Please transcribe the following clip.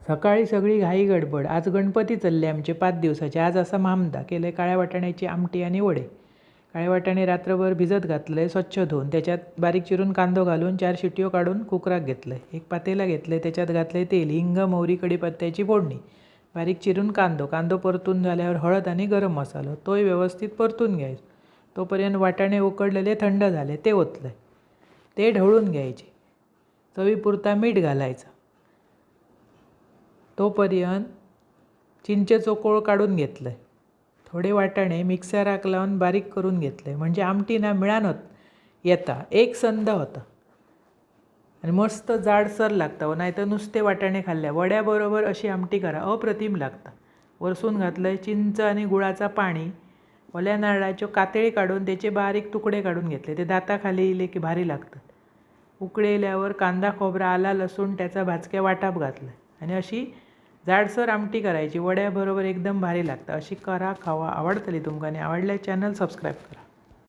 सकाळी सगळी घाई गडबड. आज गणपती चालले आमचे 5 दिवसाचे. आज असा मामदा केलं आहे काळ्या वाटाण्याची आमटी आणि वडे. काळे वाटाणे रात्रभर भिजत घातले, स्वच्छ धुवून त्याच्यात बारीक चिरून कांदो घालून 4 शिट्यो काढून कुकरात घेतलं. एक पातेला घेतलं, त्याच्यात घातले तेल, हिंग, मोहरी, कढीपत्त्याची फोडणी, बारीक चिरून कांदो परतून झाल्यावर हळद आणि गरम मसालो तोही व्यवस्थित परतून घ्यायचो. तोपर्यंत वाटाणे उकडलेले थंड झाले ते ओतले, ते ढवळून घ्यायचे. चवीपुरता मीठ घालायचं. तोपर्यंत चिंचेचो कोळ काढून घेतलं. थोडे वाटाणे मिक्सराक लावून बारीक करून घेतले, म्हणजे आमटी ना मिळान येता एक संद होता आणि मस्त जाडसर लागतं. नाहीतर नुसते वाटाणे खाल्ल्या वड्याबरोबर अशी आमटी करा, अप्रतिम लागतं. वरसून घातलं चिंच आणि गुळाचा पाणी. ओल्या नारळाच्या कातेळी काढून त्याचे बारीक तुकडे काढून घेतले, ते दाताखाली इले की भारी लागतात. उकळल्यावर कांदा, खोबरा, आला, लसूण त्याचा भाजक्या वाटाप घातला आणि अशी जाडसर आमटी करायची. वड्याबरोबर एकदम भारी लागतं. अशी करा, खावा, आवडतली तुमका आणि आवडल्या चॅनल सबस्क्राईब करा.